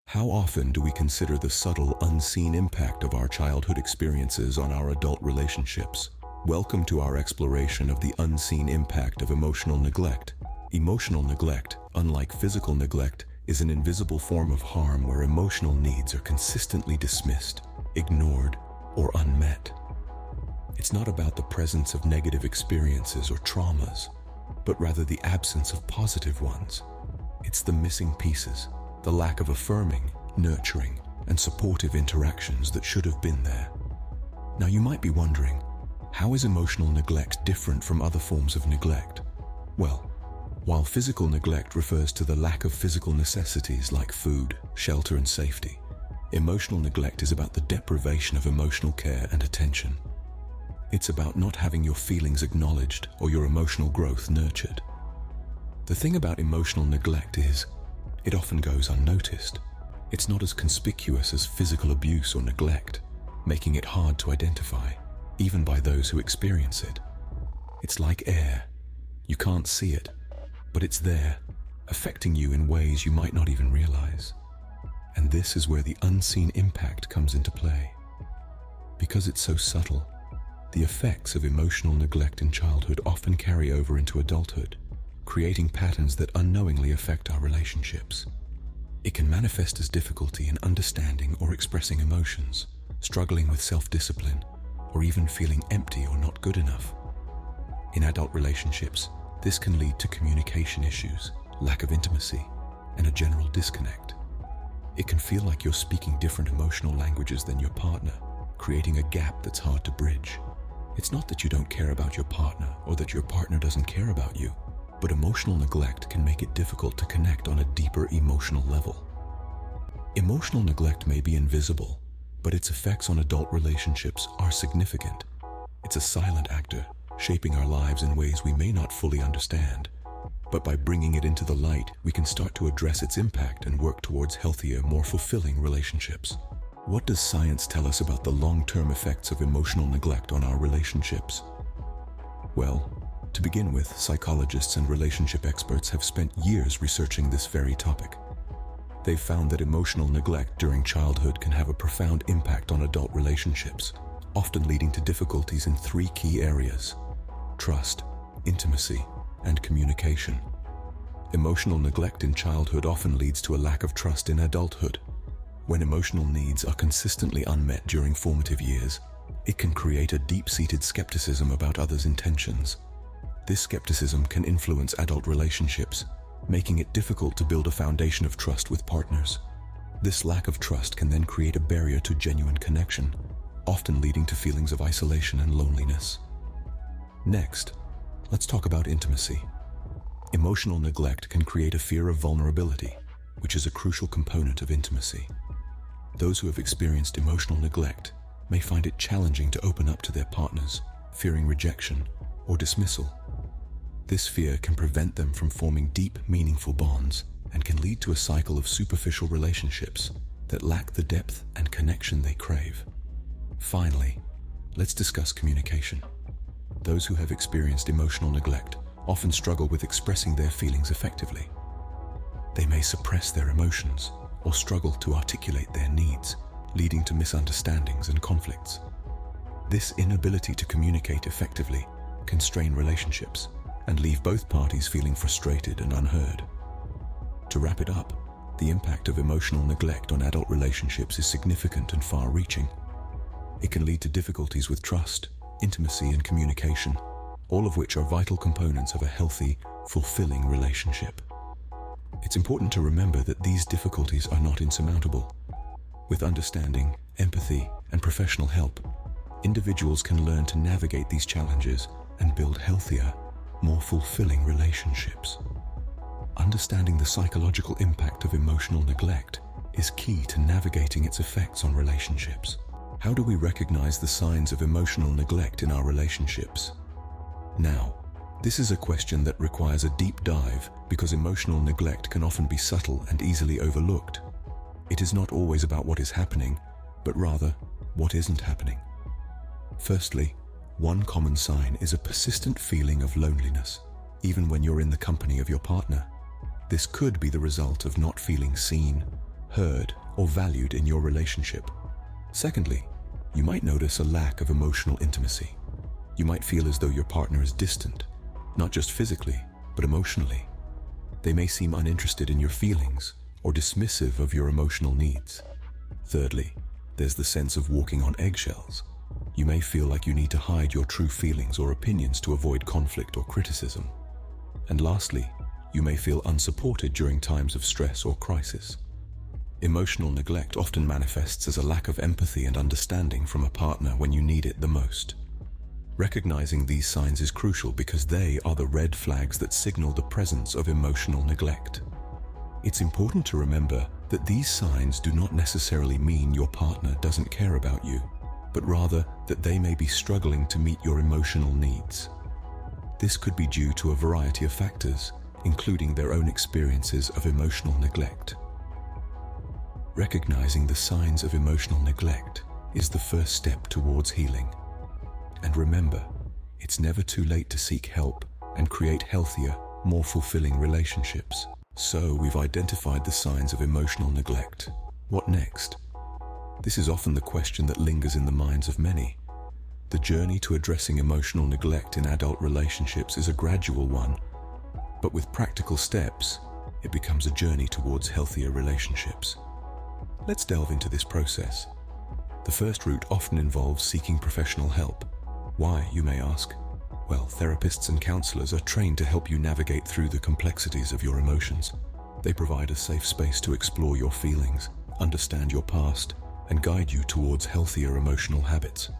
How often do we consider the subtle, unseen impact of our childhood experiences on our adult relationships? Welcome to our exploration of the unseen impact of emotional neglect. Emotional neglect, unlike physical neglect, is an invisible form of harm where emotional needs are consistently dismissed, ignored, or unmet. It's not about the presence of negative experiences or traumas, but rather the absence of positive ones. It's the missing pieces, the lack of affirming, nurturing, and supportive interactions that should have been there. Now you might be wondering, how is emotional neglect different from other forms of neglect? Well, while physical neglect refers to the lack of physical necessities like food, shelter, and safety, emotional neglect is about the deprivation of emotional care and attention. It's about not having your feelings acknowledged or your emotional growth nurtured. The thing about emotional neglect is, it often goes unnoticed. It's not as conspicuous as physical abuse or neglect, making it hard to identify, even by those who experience it. It's like air. You can't see it, but it's there, affecting you in ways you might not even realize. And this is where the unseen impact comes into play. Because it's so subtle, the effects of emotional neglect in childhood often carry over into adulthood, creating patterns that unknowingly affect our relationships. It can manifest as difficulty in understanding or expressing emotions, struggling with self-discipline, or even feeling empty or not good enough. In adult relationships, this can lead to communication issues, lack of intimacy, and a general disconnect. It can feel like you're speaking different emotional languages than your partner, creating a gap that's hard to bridge. It's not that you don't care about your partner or that your partner doesn't care about you, but emotional neglect can make it difficult to connect on a deeper emotional level. Emotional neglect may be invisible, but its effects on adult relationships are significant. It's a silent actor, shaping our lives in ways we may not fully understand. But by bringing it into the light, we can start to address its impact and work towards healthier, more fulfilling relationships. What does science tell us about the long-term effects of emotional neglect on our relationships? Well, to begin with, psychologists and relationship experts have spent years researching this very topic. They've found that emotional neglect during childhood can have a profound impact on adult relationships, often leading to difficulties in three key areas: trust, intimacy, and communication. Emotional neglect in childhood often leads to a lack of trust in adulthood. When emotional needs are consistently unmet during formative years, it can create a deep-seated skepticism about others' intentions. This skepticism can influence adult relationships, making it difficult to build a foundation of trust with partners. This lack of trust can then create a barrier to genuine connection, often leading to feelings of isolation and loneliness. Next, let's talk about intimacy. Emotional neglect can create a fear of vulnerability, which is a crucial component of intimacy. Those who have experienced emotional neglect may find it challenging to open up to their partners, fearing rejection or dismissal. This fear can prevent them from forming deep, meaningful bonds and can lead to a cycle of superficial relationships that lack the depth and connection they crave. Finally, let's discuss communication. Those who have experienced emotional neglect often struggle with expressing their feelings effectively. They may suppress their emotions or struggle to articulate their needs, leading to misunderstandings and conflicts. This inability to communicate effectively can strain relationships and leave both parties feeling frustrated and unheard. To wrap it up, the impact of emotional neglect on adult relationships is significant and far-reaching. It can lead to difficulties with trust, intimacy, and communication, all of which are vital components of a healthy, fulfilling relationship. It's important to remember that these difficulties are not insurmountable. With understanding, empathy, and professional help, individuals can learn to navigate these challenges and build healthier, more fulfilling relationships. Understanding the psychological impact of emotional neglect is key to navigating its effects on relationships. How do we recognize the signs of emotional neglect in our relationships? Now, this is a question that requires a deep dive because emotional neglect can often be subtle and easily overlooked. It is not always about what is happening, but rather what isn't happening. Firstly, one common sign is a persistent feeling of loneliness, even when you're in the company of your partner. This could be the result of not feeling seen, heard, or valued in your relationship. Secondly, you might notice a lack of emotional intimacy. You might feel as though your partner is distant, not just physically, but emotionally. They may seem uninterested in your feelings or dismissive of your emotional needs. Thirdly, there's the sense of walking on eggshells. You may feel like you need to hide your true feelings or opinions to avoid conflict or criticism. And lastly, you may feel unsupported during times of stress or crisis. Emotional neglect often manifests as a lack of empathy and understanding from a partner when you need it the most. Recognizing these signs is crucial because they are the red flags that signal the presence of emotional neglect. It's important to remember that these signs do not necessarily mean your partner doesn't care about you, but rather that they may be struggling to meet your emotional needs. This could be due to a variety of factors, including their own experiences of emotional neglect. Recognizing the signs of emotional neglect is the first step towards healing. And remember, it's never too late to seek help and create healthier, more fulfilling relationships. So we've identified the signs of emotional neglect. What next? This is often the question that lingers in the minds of many. The journey to addressing emotional neglect in adult relationships is a gradual one, but with practical steps, it becomes a journey towards healthier relationships. Let's delve into this process. The first route often involves seeking professional help. Why, you may ask? Well, therapists and counselors are trained to help you navigate through the complexities of your emotions. They provide a safe space to explore your feelings, understand your past, and guide you towards healthier emotional habits.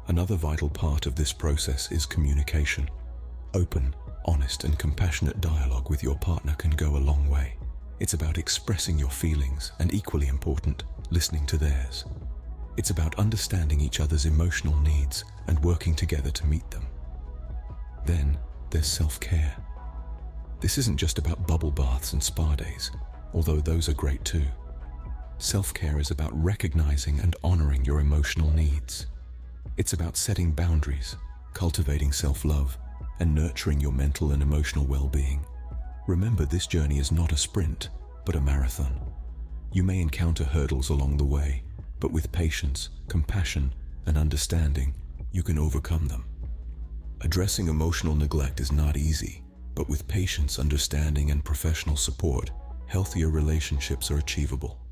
Another vital part of this process is communication. Open, honest, and compassionate dialogue with your partner can go a long way. It's about expressing your feelings and, equally important, listening to theirs. It's about understanding each other's emotional needs and working together to meet them. Then there's self-care. This isn't just about bubble baths and spa days, although those are great too. Self-care is about recognizing and honoring your emotional needs. It's about setting boundaries, cultivating self-love, and nurturing your mental and emotional well-being. Remember, this journey is not a sprint, but a marathon. You may encounter hurdles along the way, but with patience, compassion, and understanding, you can overcome them. Addressing emotional neglect is not easy, but with patience, understanding, and professional support, healthier relationships are achievable.